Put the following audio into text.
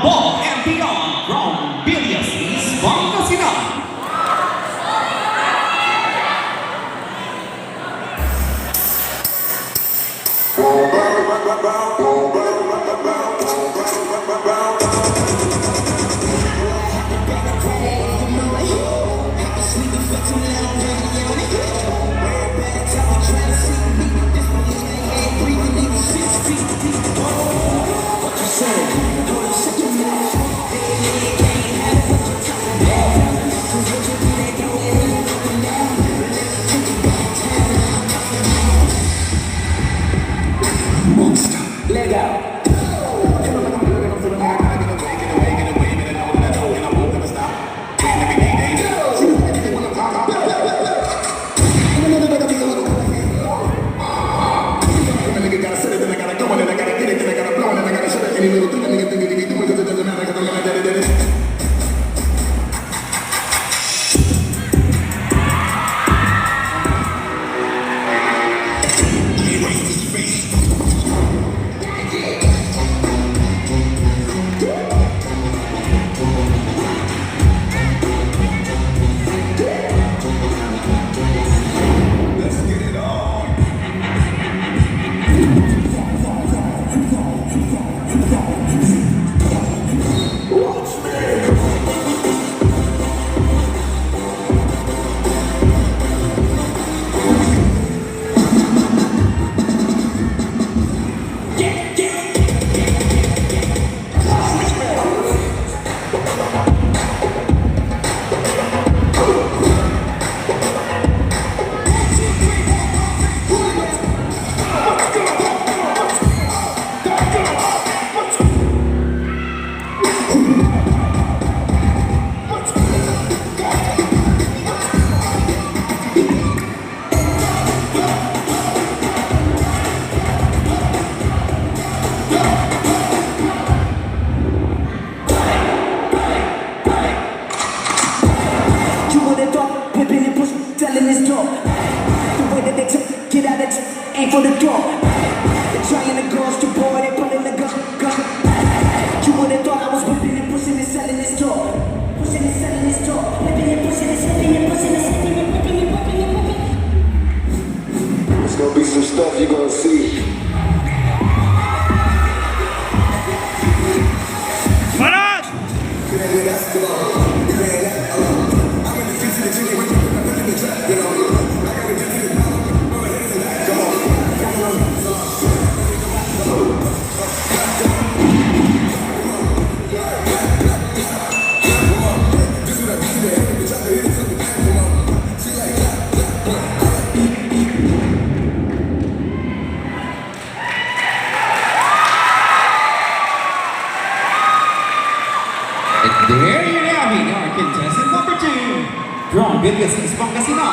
above and beyond from Villasis, Pangasinan. Aim for the door. They're trying to ghost your boy, they pulling the gun. You would've thought I was whipping and pushing and selling this door. Pushing and selling this door. Whipping and pushing and whipping and pushing and whipping and whipping and whipping and whipping. There's gonna be some stuff you're gonna see. There you have it, our contestant number 2 from Villasis, Pangasinan.